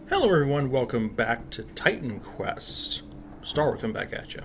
Hello everyone, welcome back to Titan Quest. Stalwart, come back at you.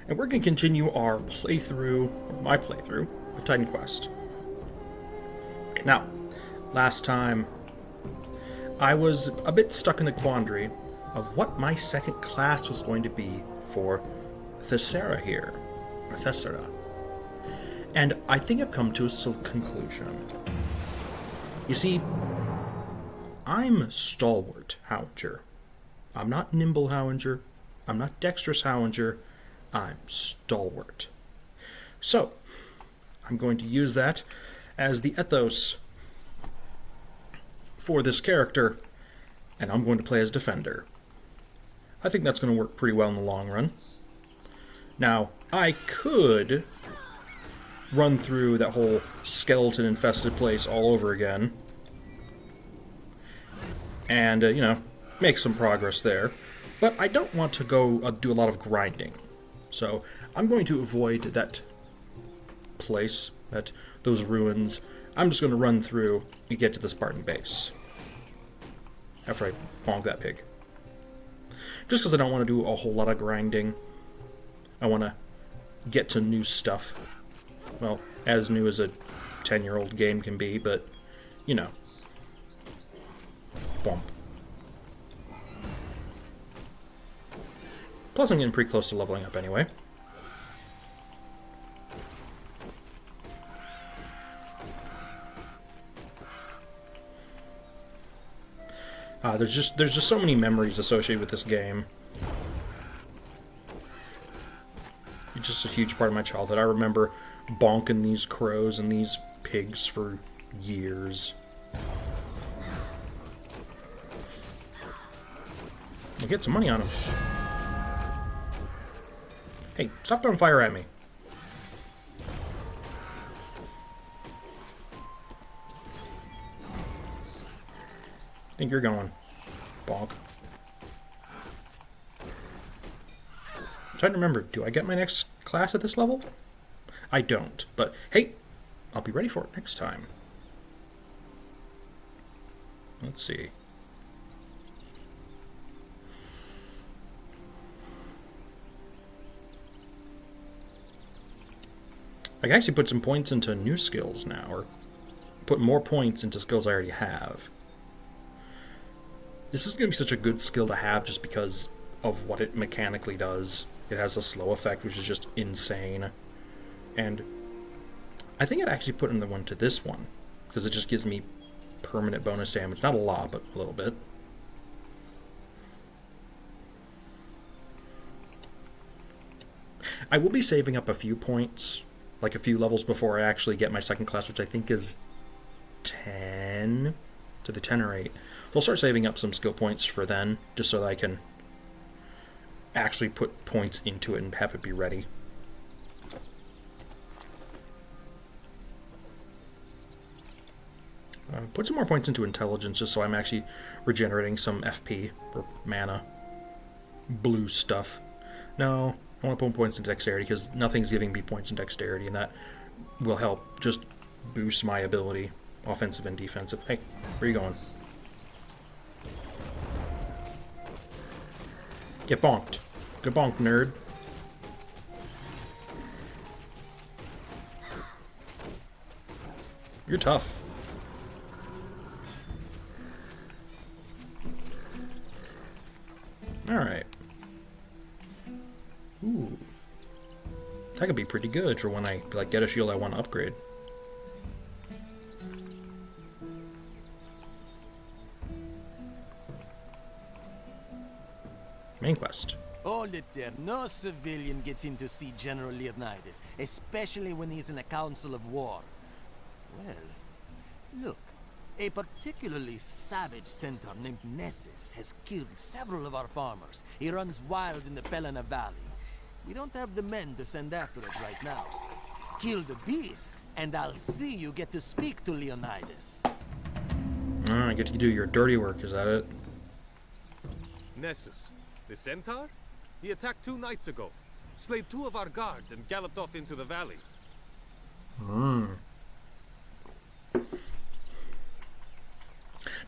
And we're going to continue our playthrough, or my playthrough, of Titan Quest. Now, last time, I was a bit stuck in the quandary of what my second class was going to be for Thessera here, or Thessera. And I think I've come to a conclusion. You see, I'm Stalwart Howenger. I'm not Nimble Howenger. I'm not Dexterous Howenger. I'm Stalwart. So, I'm going to use that as the ethos for this character, and I'm going to play as Defender. I think that's going to work pretty well in the long run. Now, I could run through that whole skeleton-infested place all over again, and, make some progress there. But I don't want to go do a lot of grinding. So I'm going to avoid that place, those ruins. I'm just going to run through and get to the Spartan base after I bonk that pig. Just because I don't want to do a whole lot of grinding. I want to get to new stuff. Well, as new as a 10-year-old game can be, but, Bump. Plus, I'm getting pretty close to leveling up anyway. There's just so many memories associated with this game. It's just a huge part of my childhood. I remember bonking these crows and these pigs for years. We'll get some money on him. Hey, stop throwing fire at me. Think you're going. Bonk. I'm trying to remember, do I get my next class at this level? I don't, but hey, I'll be ready for it next time. Let's see. I can actually put some points into new skills now, or put more points into skills I already have. This is going to be such a good skill to have just because of what it mechanically does. It has a slow effect, which is just insane. And I think I'd actually put in the one to this one, because it just gives me permanent bonus damage. Not a lot, but a little bit. I will be saving up a few points, like a few levels before I actually get my second class, which I think is 10, to the 10 or 8. So I'll start saving up some skill points for then, just so that I can actually put points into it and have it be ready. Put some more points into intelligence, just so I'm actually regenerating some FP, or mana. Blue stuff. No, I want to put points in dexterity, because nothing's giving me points in dexterity, and that will help just boost my ability, offensive and defensive. Hey, where are you going? Get bonked. Get bonked, nerd. You're tough. Alright. Ooh. That could be pretty good for when I get a shield I want to upgrade. Main quest. Hold it there. No civilian gets in to see General Leonidas, especially when he's in a council of war. Well, look. A particularly savage centaur named Nessus has killed several of our farmers. He runs wild in the Pelena Valley. We don't have the men to send after it right now. Kill the beast, and I'll see you get to speak to Leonidas. I get to do your dirty work, is that it? Nessus, the centaur? He attacked 2 nights ago, slayed 2 of our guards, and galloped off into the valley.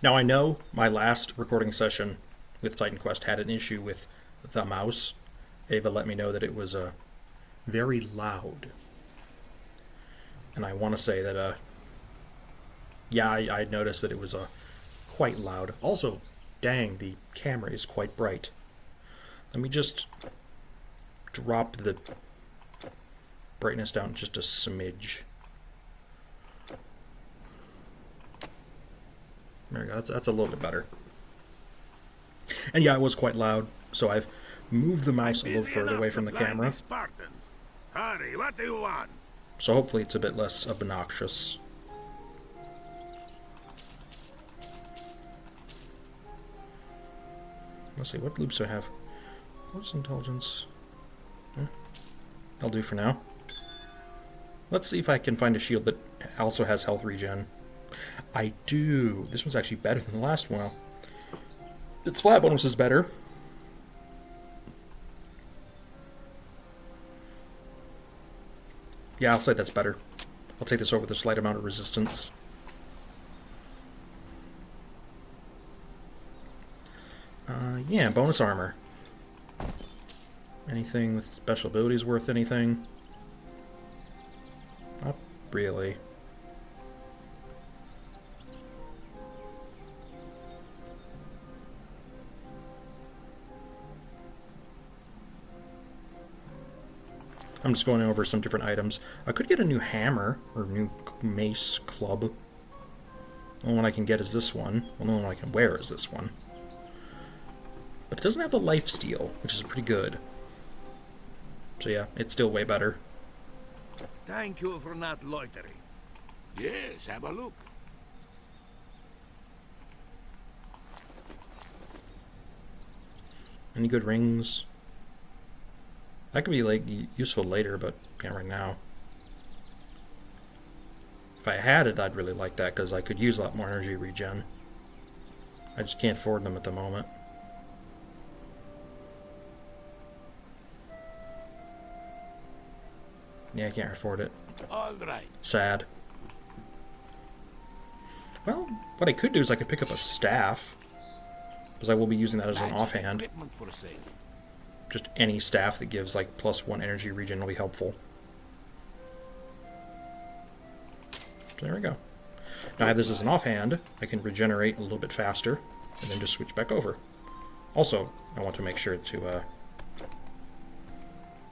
Now, I know my last recording session with Titan Quest had an issue with the mouse. Ava let me know that it was very loud. And I want to say that, yeah, I noticed that it was quite loud. Also, dang, the camera is quite bright. Let me just drop the brightness down just a smidge. There we go. That's a little bit better. And yeah, it was quite loud, so I've moved the mouse a little further away from the camera. Hurry, what do you want? So hopefully it's a bit less obnoxious. Let's see, what loops do I have? What's intelligence? That'll do for now. Let's see if I can find a shield that also has health regen. I do. This one's actually better than the last one. Its flat bonus is better. Yeah, I'll say that's better. I'll take this over with a slight amount of resistance. Yeah, bonus armor. Anything with special abilities worth anything? Not really. I'm just going over some different items. I could get a new hammer, or new mace club. The only one I can get is this one. The only one I can wear is this one. But it doesn't have the lifesteal, which is pretty good. So yeah, it's still way better. Thank you for not loitering. Yes, have a look. Any good rings? That could be like useful later, but can't right now. If I had it, I'd really like that because I could use a lot more energy regen. I just can't afford them at the moment. Yeah, I can't afford it. All right. Sad. Well, what I could do is I could pick up a staff, because I will be using that as an offhand. Equipment for sale. Just any staff that gives like +1 energy regen will be helpful. So there we go. Now I have this as an offhand. I can regenerate a little bit faster, and then just switch back over. Also, I want to make sure to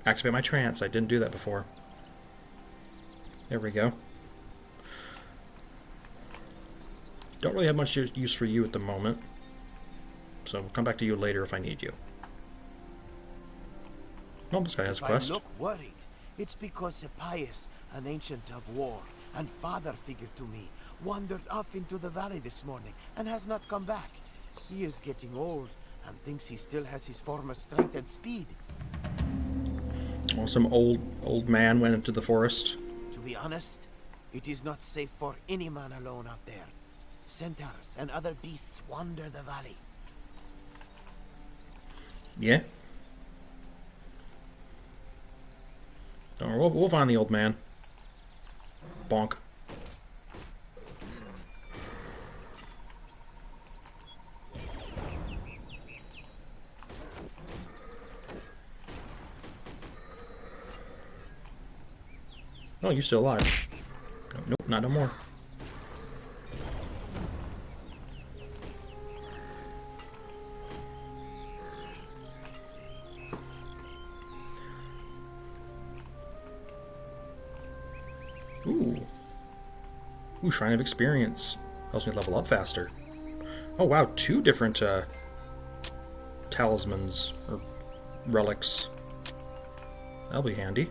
activate my trance. I didn't do that before. There we go. Don't really have much use for you at the moment, so we'll come back to you later if I need you. Oh, this guy has a quest. I look worried. It's because Hippias, an ancient of war and father figure to me, wandered off into the valley this morning and has not come back. He is getting old and thinks he still has his former strength and speed. Well, some old man went into the forest. To be honest, it is not safe for any man alone out there. Centaurs and other beasts wander the valley. Yeah. Don't worry, we'll find the old man. Bonk. Oh, you're still alive. Nope, not no more. Ooh, Shrine of Experience. Helps me level up faster. Oh wow, 2 different talismans or relics. That'll be handy.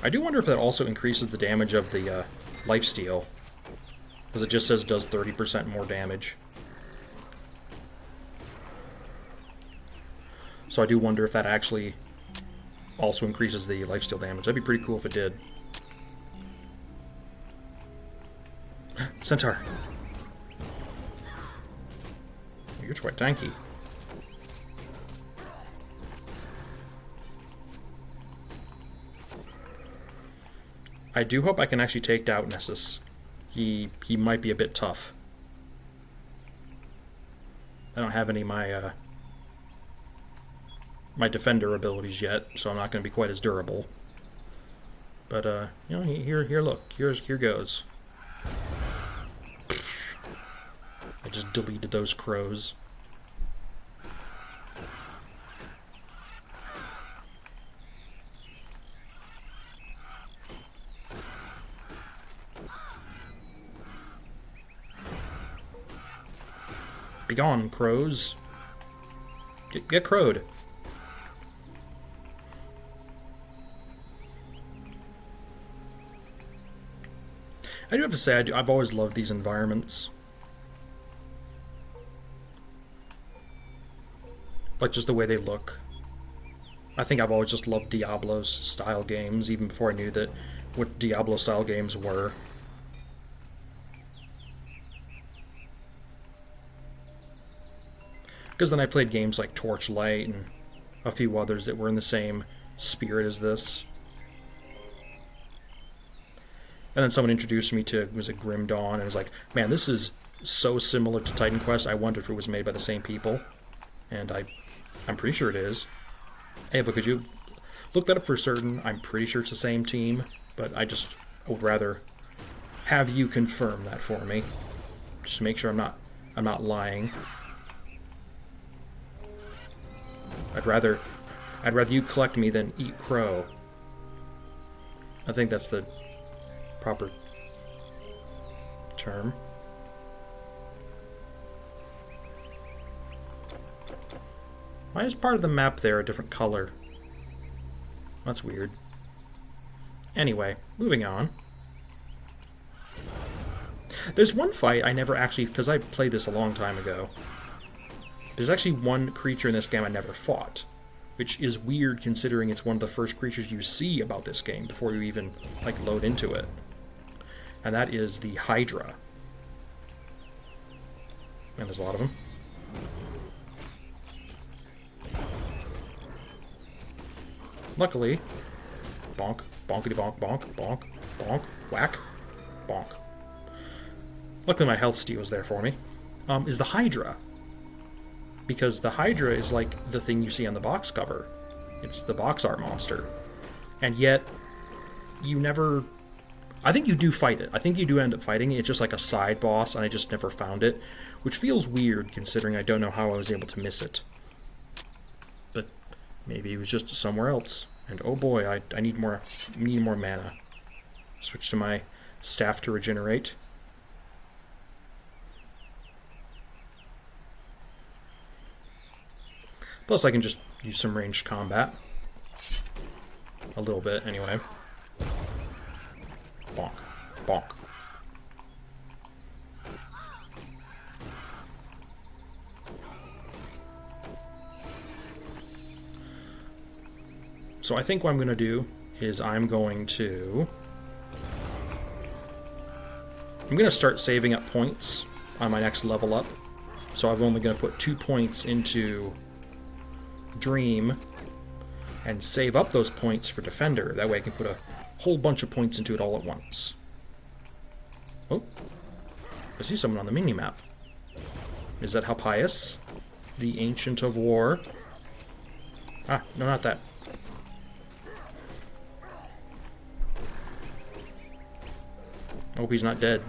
I do wonder if that also increases the damage of the lifesteal, because it just says does 30% more damage. So I do wonder if that actually also increases the lifesteal damage. That'd be pretty cool if it did. Centaur. You're quite tanky. I do hope I can actually take out Nessus. He might be a bit tough. I don't have any of my my defender abilities yet, so I'm not going to be quite as durable. But you know, here, look, here goes. I just deleted those crows. Begone, crows. Get crowed. I do have to say, I've always loved these environments. Like, just the way they look. I think I've always just loved Diablo-style games, even before I knew that what Diablo-style games were. Because then I played games like Torchlight and a few others that were in the same spirit as this. And then someone introduced me to, was it Grim Dawn, and I was like, man, this is so similar to Titan Quest, I wonder if it was made by the same people. And I'm pretty sure it is. Ava, could you look that up for certain? I'm pretty sure it's the same team, but I would rather have you confirm that for me. Just to make sure I'm not lying. I'd rather you collect me than eat crow. I think that's the proper term. Why is part of the map there a different color? That's weird. Anyway, moving on. There's one fight I never actually, because I played this a long time ago. There's actually one creature in this game I never fought, which is weird considering it's one of the first creatures you see about this game before you even, like, load into it. And that is the Hydra. And there's a lot of them. Luckily, bonk, bonkity bonk, bonk, bonk, bonk, whack, bonk. Luckily my health steal was there for me. Is the Hydra. Because the Hydra is like the thing you see on the box cover. It's the box art monster. And yet, you never... I think you do fight it. I think you do end up fighting it. It's just like a side boss, and I just never found it. Which feels weird, considering I don't know how I was able to miss it. But maybe it was just somewhere else. And oh boy, I need more mana. Switch to my staff to regenerate. Plus I can just use some ranged combat. A little bit, anyway. Bonk. Bonk. So I think what I'm going to do is I'm going to start saving up points on my next level up. So I'm only going to put 2 points into Dream and save up those points for Defender. That way I can put a whole bunch of points into it all at once. Oh, I see someone on the mini-map. Is that Hippias, the Ancient of War? Ah, no, not that. Hope he's not dead.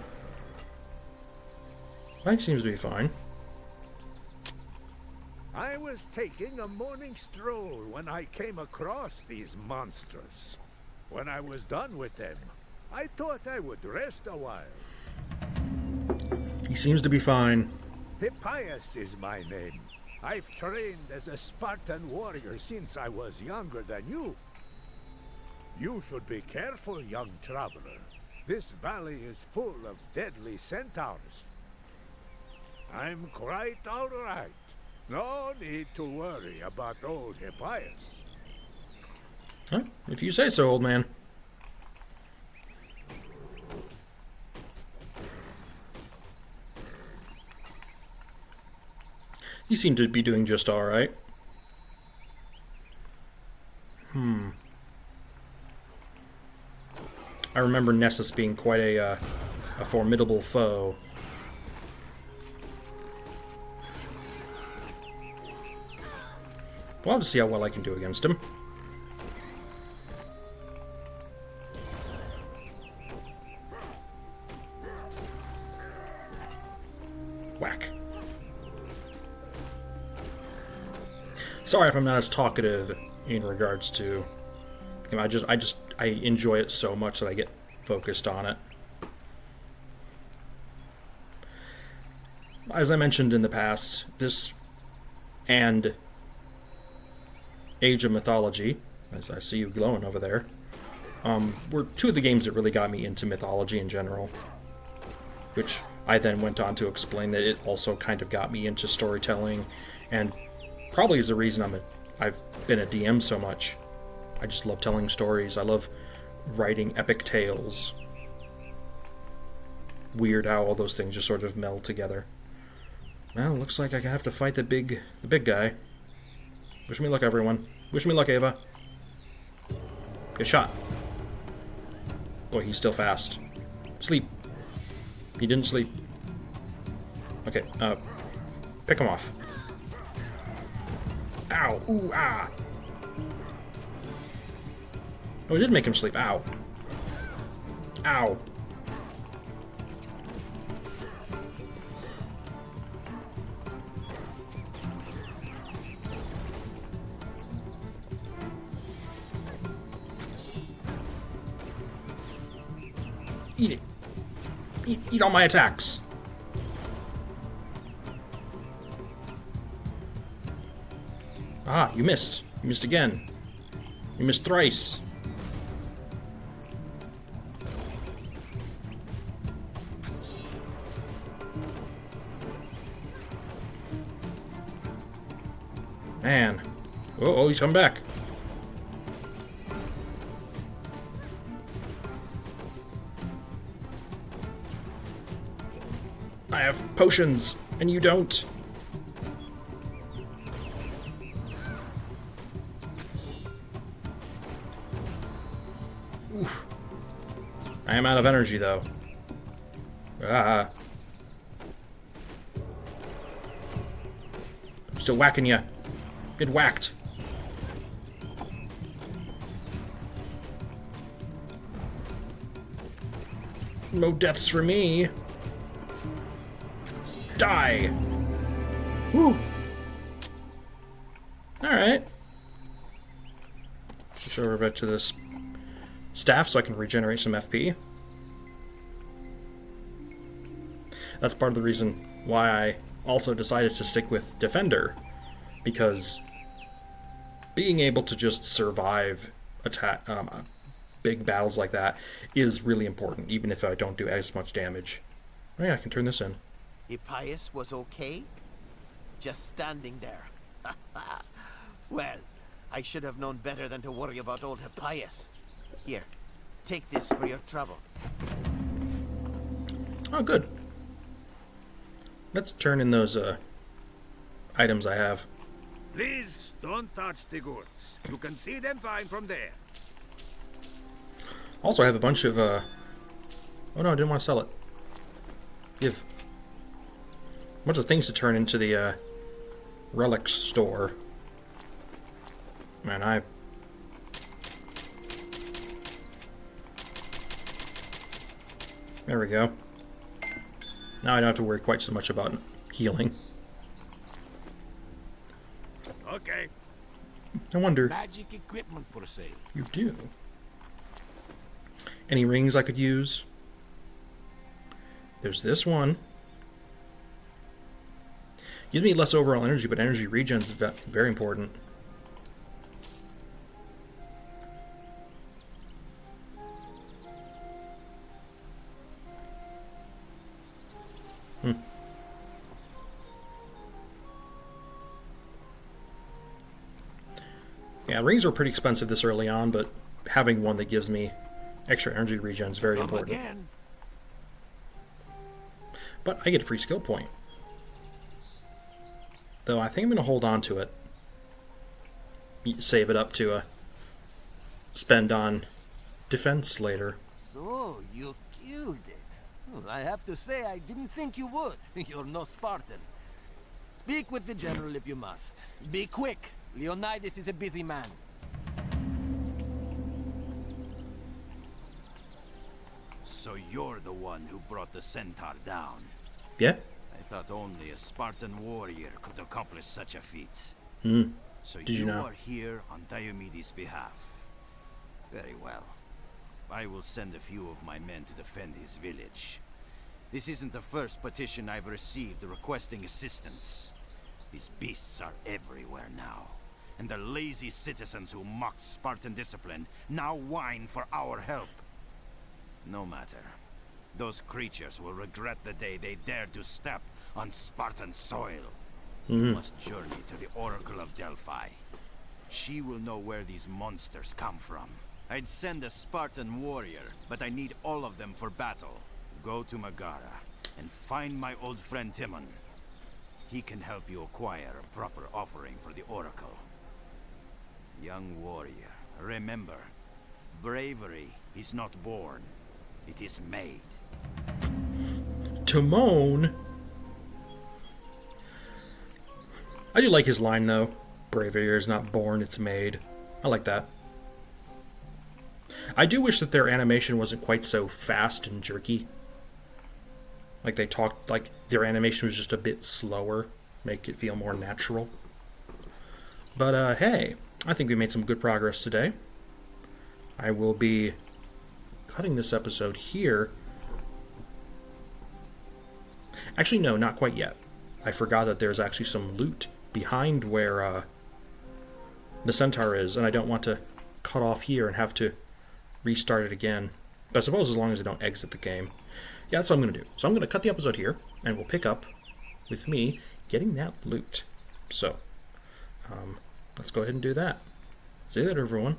That seems to be fine. I was taking a morning stroll when I came across these monsters. When I was done with them, I thought I would rest a while. He seems to be fine. Hippias is my name. I've trained as a Spartan warrior since I was younger than you. You should be careful, young traveler. This valley is full of deadly centaurs. I'm quite all right. No need to worry about old Hippias. Huh? If you say so, old man. You seem to be doing just alright. I remember Nessus being quite a formidable foe. Well, I'll just see how well I can do against him. Whack. Sorry if I'm not as talkative in regards to... You know, I enjoy it so much that I get focused on it. As I mentioned in the past, this and Age of Mythology, as I see you glowing over there, were two of the games that really got me into mythology in general. Which I then went on to explain that it also kind of got me into storytelling, and probably is the reason I've been a DM so much. I just love telling stories. I love writing epic tales. Weird how all those things just sort of meld together. Well, looks like I have to fight the big guy. Wish me luck, everyone. Wish me luck, Ava. Good shot. Boy, he's still fast. Sleep. He didn't sleep. Okay, pick him off. Ow. Ooh, ah. Oh, it did make him sleep. Ow. Ow. Eat it. Eat all my attacks. Ah, you missed. You missed again. You missed thrice. Man. Oh, he's come back. I have potions, and you don't. Oof. I am out of energy, though. Ah. I'm still whacking you. Get whacked. No deaths for me. Die. Whew. Alright. Switch over back to this staff so I can regenerate some FP. That's part of the reason why I also decided to stick with Defender, because being able to just survive attack big battles like that is really important, even if I don't do as much damage. Oh yeah, I can turn this in. Hippias was okay? Just standing there. Well, I should have known better than to worry about old Hippias. Here, take this for your trouble. Oh, good. Let's turn in those items I have. Please don't touch the goods. You can see them fine from there. Also, I have a bunch of oh no, I didn't want to sell it. Give. A bunch of things to turn into the relic store. Man, there we go. Now I don't have to worry quite so much about healing. Okay. I wonder. Magic equipment for sale. You do. Any rings I could use? There's this one. Gives me less overall energy, but energy regen is very important. Yeah, rings are pretty expensive this early on, but having one that gives me extra energy regen is very important. Again. But I get a free skill point. Though I think I'm going to hold on to it. Save it up to spend on defense later. So, you killed it. Well, I have to say, I didn't think you would. You're no Spartan. Speak with the general if you must. Be quick. Leonidas is a busy man. So you're the one who brought the centaur down. Yeah? I thought only a Spartan warrior could accomplish such a feat. So Did you know? are here on Diomedes' behalf. Very well. I will send a few of my men to defend his village. This isn't the first petition I've received requesting assistance. These beasts are everywhere now. And the lazy citizens who mocked Spartan discipline now whine for our help. No matter. Those creatures will regret the day they dared to step on Spartan soil. You must journey to the Oracle of Delphi. She will know where these monsters come from. I'd send a Spartan warrior, but I need all of them for battle. Go to Megara and find my old friend Timon. He can help you acquire a proper offering for the Oracle. Young warrior, remember, bravery is not born, it is made. Timon. I do like his line though. Bravery is not born, it's made. I like that. I do wish that their animation wasn't quite so fast and jerky. Like they talked, like their animation was just a bit slower, make it feel more natural. But hey, I think we made some good progress today. I will be cutting this episode here. Actually, no, not quite yet. I forgot that there's actually some loot behind where the centaur is, and I don't want to cut off here and have to restart it again. But I suppose as long as I don't exit the game. Yeah, that's what I'm going to do. So I'm going to cut the episode here, and we'll pick up with me getting that loot. So, let's go ahead and do that. See you later, everyone.